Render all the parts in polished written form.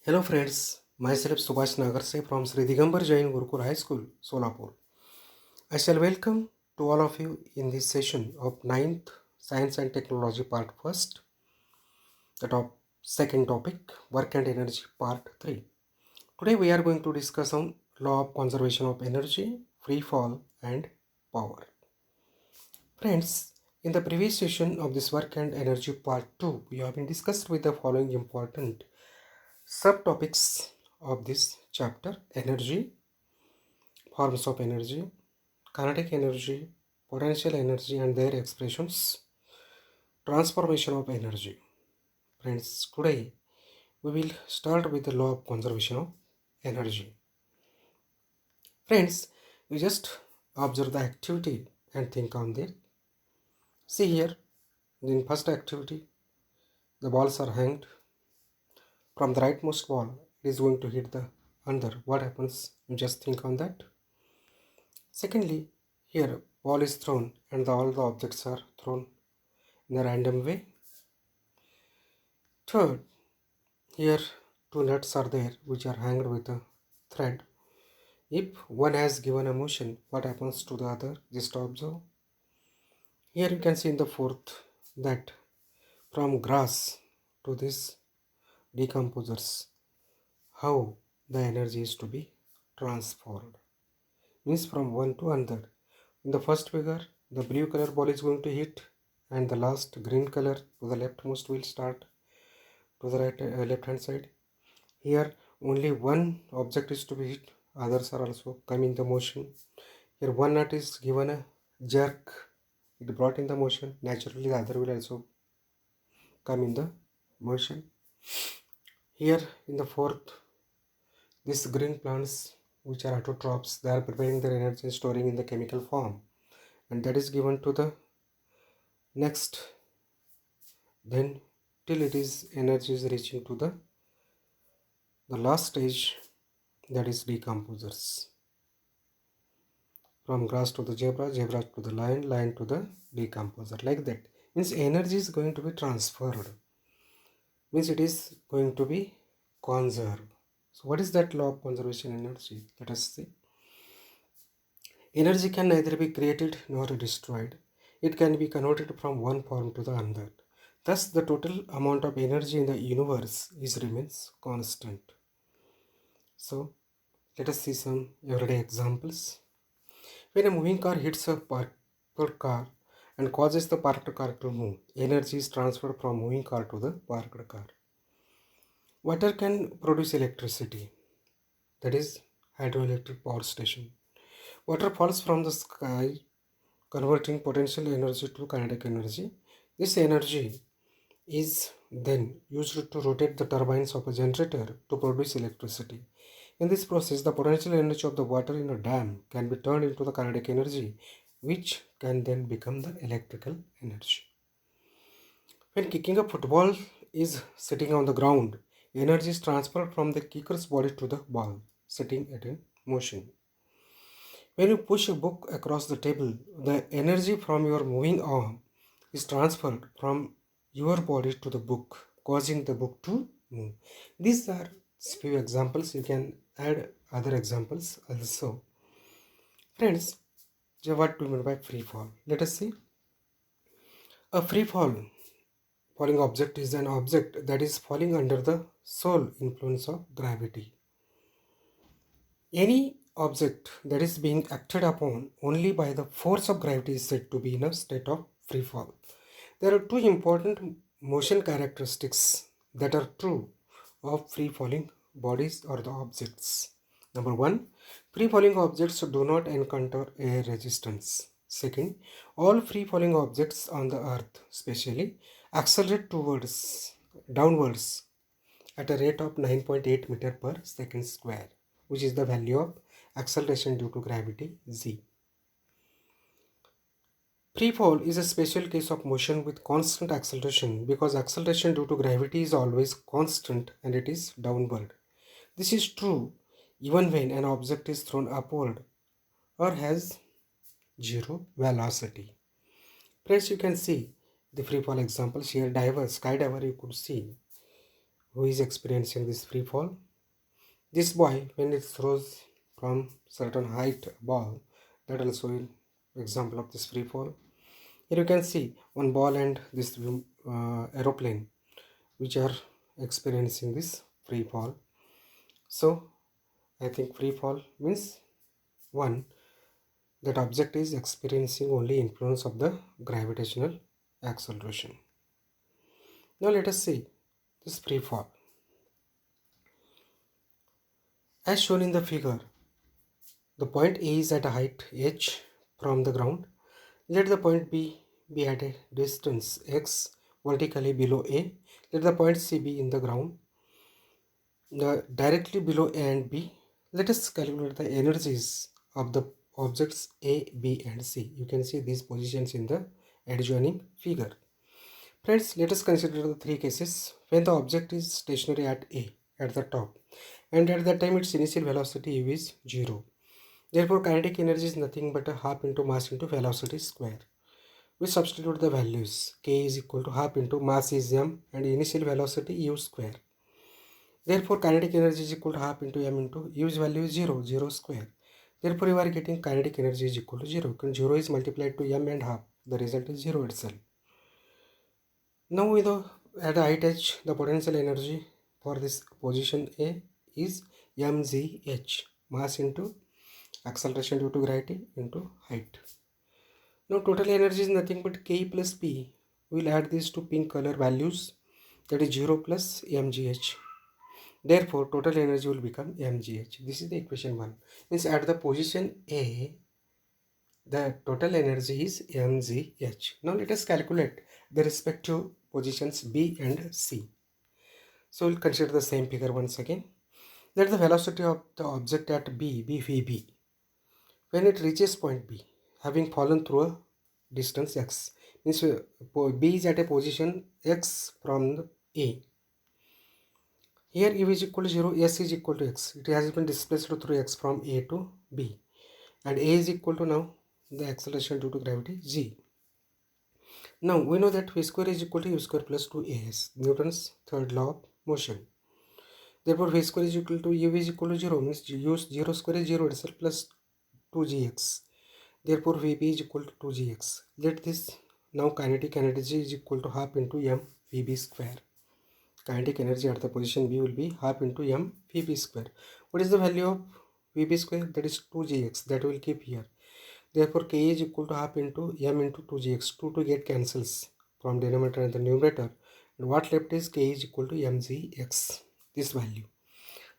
Hello friends, myself Subhash Nagarse from Sri Digambar Jain Gurukul High School, Solapur. I shall welcome to all of you in this session of 9th Science and Technology Part 1st, second topic, Work and Energy Part 3. Today we are going to discuss on law of conservation of energy, free fall and power. Friends, in the previous session of this Work and Energy Part 2, we have been discussed with the following important subtopics of this chapter: energy, forms of energy, kinetic energy, potential energy and their expressions, transformation of energy. Friends, today we will start with the law of conservation of energy. Friends, you just observe the activity and think on it. See here, in first activity, the balls are hanged. From the rightmost ball, it is going to hit the under. What happens? You just think on that. Secondly, here ball is thrown and all the objects are thrown in a random way. Third, here two nuts are there which are hanged with a thread. If one has given a motion, what happens to the other? Just observe. Here you can see in the fourth that from grass to this decomposers, how the energy is to be transferred. Means from one to another. In the first figure, the blue color ball is going to hit and the last green color to the leftmost will start to the left hand side. Here only one object is to be hit, others are also coming the motion. Here one nut is given a jerk, it brought in the motion, naturally the other will also come in the motion. Here in the fourth, these green plants which are autotrophs, they are preparing their energy and storing in the chemical form, and that is given to the next, then till it is energy is reaching to the last stage, that is decomposers. From grass to the zebra, zebra to the lion, lion to the decomposer, like that. Means energy is going to be transferred, means it is going to be conserved. So what is that law of conservation energy? Let us see. Energy can neither be created nor destroyed. It can be converted from one form to the another. Thus the total amount of energy in the universe remains constant. So let us see some everyday examples. When a moving car hits a parked car and causes the parked car to move, energy is transferred from moving car to the parked car. Water can produce electricity, that is hydroelectric power station. Water falls from the sky, converting potential energy to kinetic energy. This energy is then used to rotate the turbines of a generator to produce electricity. In this process, the potential energy of the water in a dam can be turned into the kinetic energy, which can then become the electrical energy. When kicking a football is sitting on the ground, energy is transferred from the kicker's body to the ball, sitting at in motion. When you push a book across the table, the energy from your moving arm is transferred from your body to the book, causing the book to move. These are few examples. You can add other examples also. Friends, what do we mean by free fall? Let us see. A falling object is an object that is falling under the sole influence of gravity. Any object that is being acted upon only by the force of gravity is said to be in a state of free fall. There are two important motion characteristics that are true of free falling bodies or the objects. Number one, free falling objects do not encounter air resistance. Second, all free falling objects on the earth, especially, accelerate downwards at a rate of 9.8 meter per second square, which is the value of acceleration due to gravity z. Free fall is a special case of motion with constant acceleration because acceleration due to gravity is always constant and it is downward. This is true even when an object is thrown upward or has zero velocity. Friends, you can see the free fall examples here. Skydiver you could see who is experiencing this free fall. This boy, when it throws from certain height ball, that also an example of this free fall. Here you can see one ball and this aeroplane which are experiencing this free fall. So I think free fall means one, that object is experiencing only influence of the gravitational acceleration. Now let us see this free fall. As shown in the figure, the point A is at a height h from the ground. Let the point B be at a distance x vertically below A. Let the point C be in the ground. Directly below A and B, let us calculate the energies of the objects A, B and C. You can see these positions in the adjoining figure. Friends, let us consider the three cases when the object is stationary at A, at the top, and at that time its initial velocity u is 0. Therefore, kinetic energy is nothing but a half into mass into velocity square. We substitute the values. K is equal to half into mass is m and initial velocity u square. Therefore, kinetic energy is equal to half into m into u's value is 0, 0 square. Therefore, you are getting kinetic energy is equal to 0. Because 0 is multiplied to m and half. The result is 0 itself. Now, we know at height h, the potential energy for this position A is mgh, mass into acceleration due to gravity into height. Now, total energy is nothing but k plus p. We will add these two pink color values, that is 0 plus mgh. Therefore, total energy will become mgh. This is the equation 1. Means at the position A, the total energy is mgh. Now, let us calculate the respective positions B and C. So, we'll consider the same figure once again. Let the velocity of the object at B be Vb. When it reaches point B, having fallen through a distance x, means B is at a position x from A. Here u is equal to 0, s is equal to x. It has been displaced through x from A to B. And A is equal to now the acceleration due to gravity g. Now we know that v square is equal to u square plus 2as, Newton's third law of motion. Therefore v square is equal to u is equal to 0, means u 0 square is 0 itself plus 2gx. Therefore Vp is equal to 2gx. Let this now kinetic energy is equal to half into m Vb square. Kinetic energy at the position B will be half into m Vb square. What is the value of Vb square? That is 2gx. That will keep here. Therefore K is equal to half into m into 2gx. 2 to get cancels from denominator and the numerator. And what left is K is equal to mgx. This value.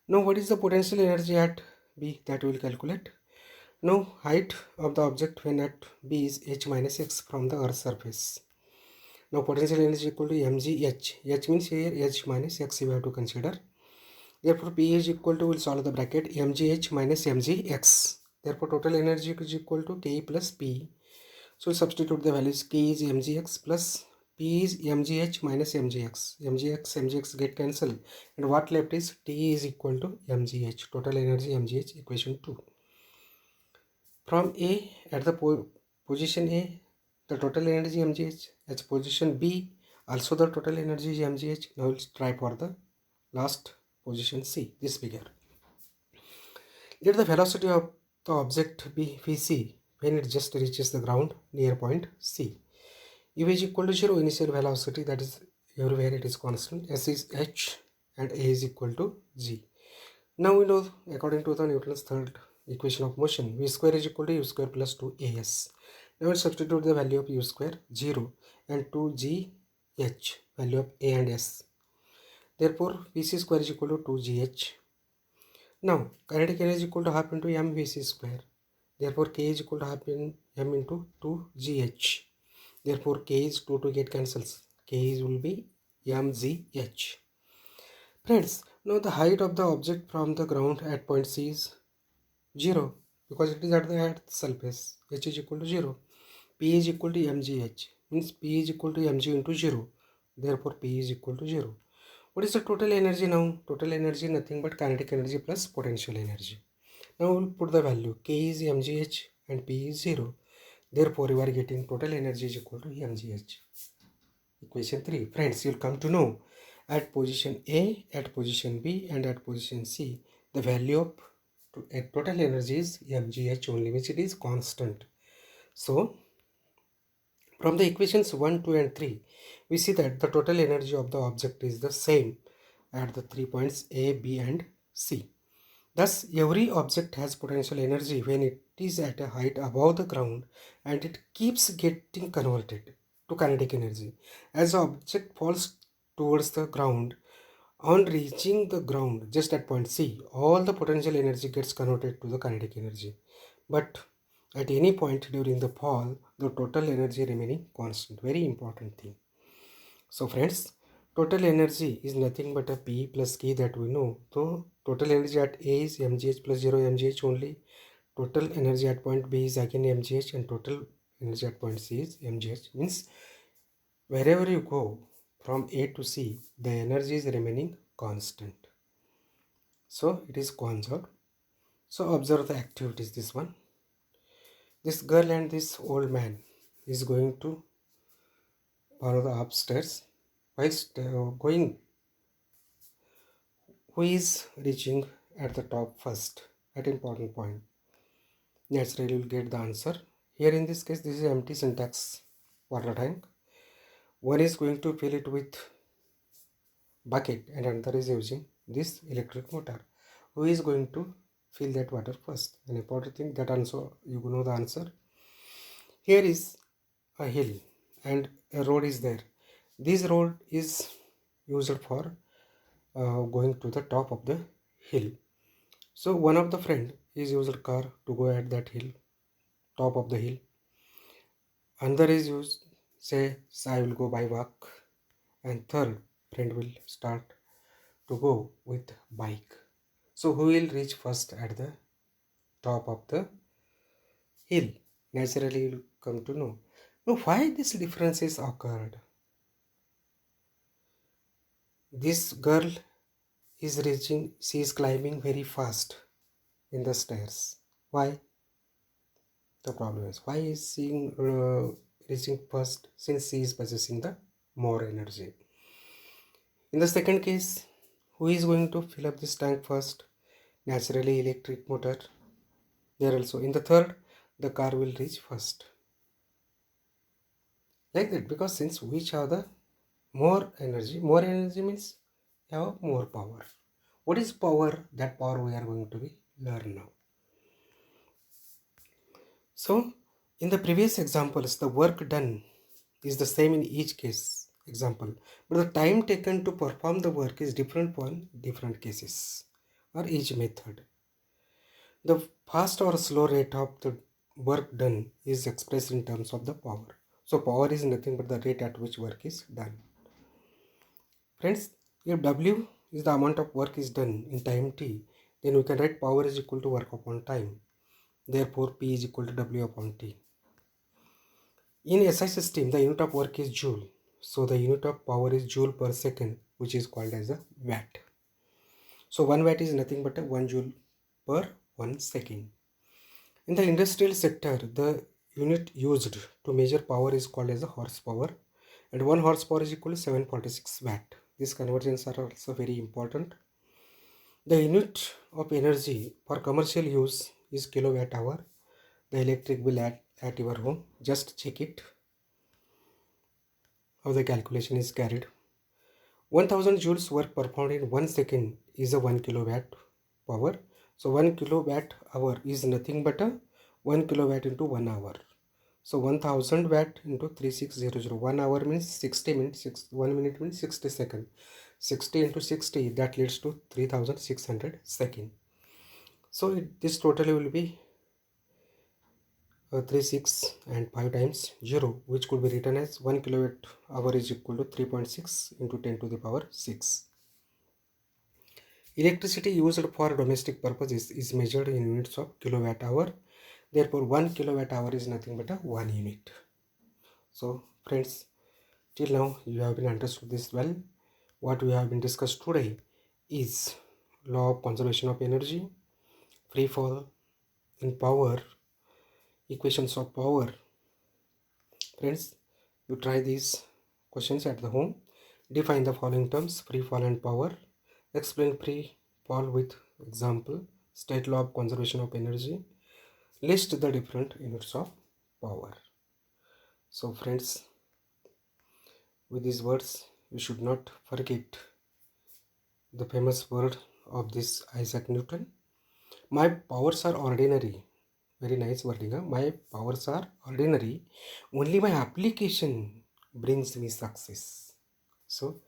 Now what is the potential energy at B? That we will calculate. Now height of the object when at B is h minus x from the earth surface. Now potential energy equal to mgh. H means here h minus x we have to consider. Therefore P is equal to, we'll solve the bracket, mgh minus mgx. Therefore total energy is equal to K plus P. So substitute the values. K is mgx plus P is mgh minus mgx. mgx get cancelled. And what left is T is equal to mgh. Total energy mgh, equation 2. From A, at the position A, the total energy mgh. At position B, also the total energy is mgh. Now we'll try for the last position C, this figure. Let the velocity of the object be Vc when it just reaches the ground near point C. U is equal to 0, initial velocity, that is everywhere it is constant. S is h and A is equal to g. Now we know, according to the Newton's third equation of motion, v square is equal to u square plus 2as. Now we substitute the value of u square 0 and 2gh, value of A and S. Therefore Vc square is equal to 2gh. Now kinetic energy is equal to half into m Vc square. Therefore K is equal to half in m into 2gh. Therefore K is 2 to get cancels. K will be mgh. Friends, now the height of the object from the ground at point C is 0 because it is at the earth surface. H is equal to 0. P is equal to mgh, means P is equal to mg into 0. Therefore P is equal to 0. What is the total energy now? Total energy nothing but kinetic energy plus potential energy. Now we will put the value. K is mgh and P is 0. Therefore you are getting total energy is equal to mgh. Equation 3. Friends, you will come to know At position A, at position B, and at position C, the value of total energy is mgh only, which it is constant. So from the equations 1, 2 and 3, we see that the total energy of the object is the same at the 3 points A, B and C. Thus, every object has potential energy when it is at a height above the ground, and it keeps getting converted to kinetic energy. As the object falls towards the ground, on reaching the ground just at point C, all the potential energy gets converted to the kinetic energy. But at any point during the fall, the total energy remaining constant. Very important thing. So friends, total energy is nothing but a P plus K that we know. So total energy at A is mgh plus 0 mgh only. Total energy at point B is again mgh, and total energy at point C is mgh. Means wherever you go from A to C, the energy is remaining constant. So it is conserved. So observe the activities. This one. This girl and this old man is going to follow the upstairs. While going, who is reaching at the top first? At important point. Naturally, you will get the answer. Here in this case, this is empty syntax water tank. One is going to fill it with bucket and another is using this electric motor. Who is going to fill that water first? An important thing that also you know the answer. Here is a hill and a road is there. This road is used for going to the top of the hill. So one of the friend is used car to go at that hill, top of the hill. Another is used, say I will go by walk, and third friend will start to go with bike. So who will reach first at the top of the hill? Naturally you will come to know. Now why this difference is occurred? This girl is reaching, she is climbing very fast in the stairs. Why? The problem is, why is she reaching first? Since she is possessing the more energy. In the second case, who is going to fill up this tank first? Naturally, electric motor. There also. In the third, the car will reach first. Like that, because since which have the more energy means have more power. What is power? That power we are going to be learn now. So, in the previous examples, the work done is the same in each case example, but the time taken to perform the work is different for different cases or each method. The fast or slow rate of the work done is expressed in terms of the power. So power is nothing but the rate at which work is done. Friends, if W is the amount of work is done in time t, then we can write power is equal to work upon time. Therefore, P is equal to W upon T. In SI system, the unit of work is joule. So the unit of power is joule per second, which is called as a watt. So 1 watt is nothing but a 1 joule per 1 second. In the industrial sector, the unit used to measure power is called as a horsepower, and 1 horsepower is equal to 746 watt. These conversions are also very important. The unit of energy for commercial use is kilowatt hour. The electric bill at your home, just check it how the calculation is carried. 1000 joules work performed in 1 second is a 1 kilowatt power. So 1 kilowatt hour is nothing but a 1 kilowatt into 1 hour. So 1000 watt into 3600. 1 hour means 60 minutes. 1 minute means 60 seconds. 60 into 60, that leads to 3600 seconds. So this totally will be 3, 6 and 5 times 0, which could be written as 1 kilowatt hour is equal to 3.6 into 10 to the power 6. Electricity used for domestic purposes is measured in units of kilowatt hour. Therefore, 1 kilowatt hour is nothing but a 1 unit. So, friends, till now you have been understood this well. What we have been discussed today is law of conservation of energy, free fall in power, equations of power. Friends, you try these questions at the home. Define the following terms: free fall and power. Explain free fall with example. State law of conservation of energy. List the different units of power. So friends, with these words, you should not forget the famous word of this Isaac Newton. My powers are ordinary. Very nice wording. Huh? My powers are ordinary. Only my application brings me success. So,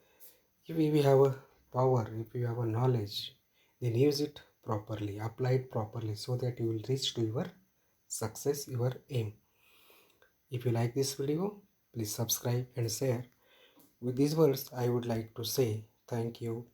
if we have a power, if you have a knowledge, then use it properly, apply it properly so that you will reach to your success, your aim. If you like this video, please subscribe and share. With these words, I would like to say thank you.